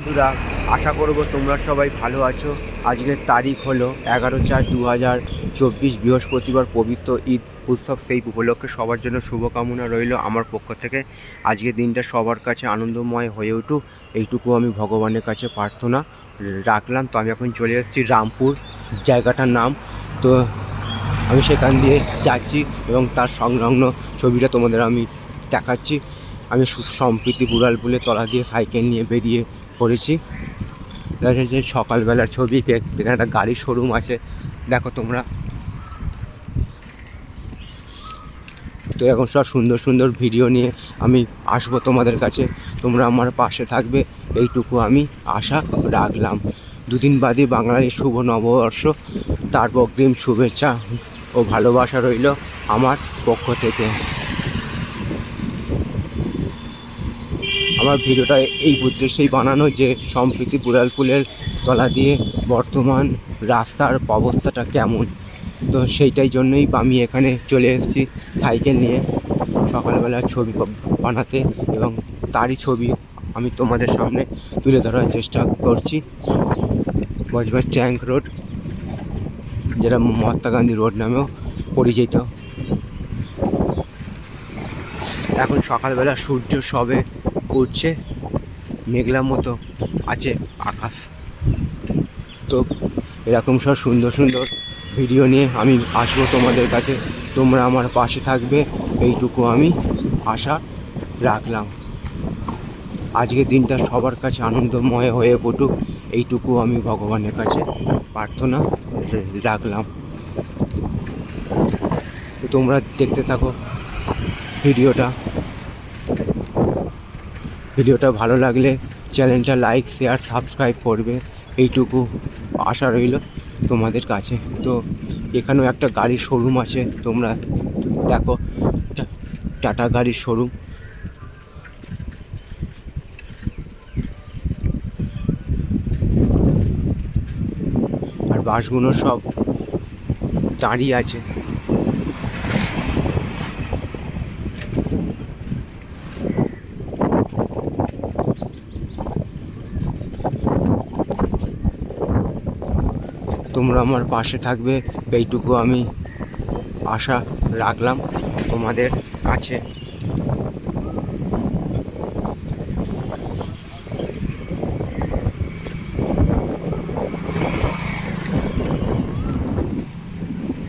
বন্ধুরা, আশা করব তোমরা সবাই ভালো আছো। আজকের তারিখ হলো 11/4/2024 বৃহস্পতিবার, পবিত্র ঈদ উৎসব। সেই উপলক্ষে সবার জন্য শুভকামনা রইল আমার পক্ষ থেকে। আজকের দিনটা সবার কাছে আনন্দময় হয়ে উঠুক, এইটুকু আমি ভগবানের কাছে প্রার্থনা রাখলাম। তো আমি এখন চলে এসেছি রামপুর, জায়গাটার নাম। তো আমি সেখান দিয়ে যাচ্ছি এবং তার সংলগ্ন ছবিটা তোমাদের আমি দেখাচ্ছি। আমি সম্প্রীতি বুড়ালপুলের তলা দিয়ে সাইকেল নিয়ে বেরিয়ে পড়েছি। যে সকালবেলার ছবি, এখানে একটা গাড়ির শোরুম আছে, দেখো তোমরা। তো এখন সব সুন্দর সুন্দর ভিডিও নিয়ে আমি আসবো তোমাদের কাছে, তোমরা আমার পাশে থাকবে, এইটুকু আমি আশা রাখলাম। দুদিন বাদে বাঙালির শুভ নববর্ষ, তার অগ্রিম শুভেচ্ছা ও ভালোবাসা রইল আমার পক্ষ থেকে। আমার ভিডিওটা এই উদ্দেশ্যেই বানানো যে সম্প্রীতি বুড়ালপুলের তলা দিয়ে বর্তমান রাস্তার অবস্থাটা কেমন। তো সেইটাই জন্যই আমি এখানে চলে এসেছি সাইকেল নিয়ে সকালবেলার ছবি বানাতে, এবং তারই ছবি আমি তোমাদের সামনে তুলে ধরার চেষ্টা করছি। বজবজ ট্যাঙ্ক রোড, যেটা মহাত্মা গান্ধী রোড নামেও পরিচিত। এখন সকালবেলা সূর্য সবে উঠছে, মেঘলার মতো আছে আকাশ। তো এরকম সব সুন্দর সুন্দর ভিডিও নিয়ে আমি আসবো তোমাদের কাছে, তোমরা আমার পাশে থাকবে, এইটুকু আমি আশা রাখলাম। আজকের দিনটা সবার কাছে আনন্দময় হয়ে উঠুক, এইটুকু আমি ভগবানের কাছে প্রার্থনা রাখলাম। তো তোমরা দেখতে থাকো ভিডিওটা ভালো লাগলে চ্যানেলটা লাইক, শেয়ার, সাবস্ক্রাইব করবে, এইটুকু আশা রইল তোমাদের কাছে। তো এখানেও একটা গাড়ির শোরুম আছে, তোমরা দেখো, টাটা গাড়ির শোরুম। আর বাসগুলো সব দাঁড়িয়ে আছে। তোমরা আমার পাশে থাকবে, এইটুকু আমি আশা রাখলাম তোমাদের কাছে।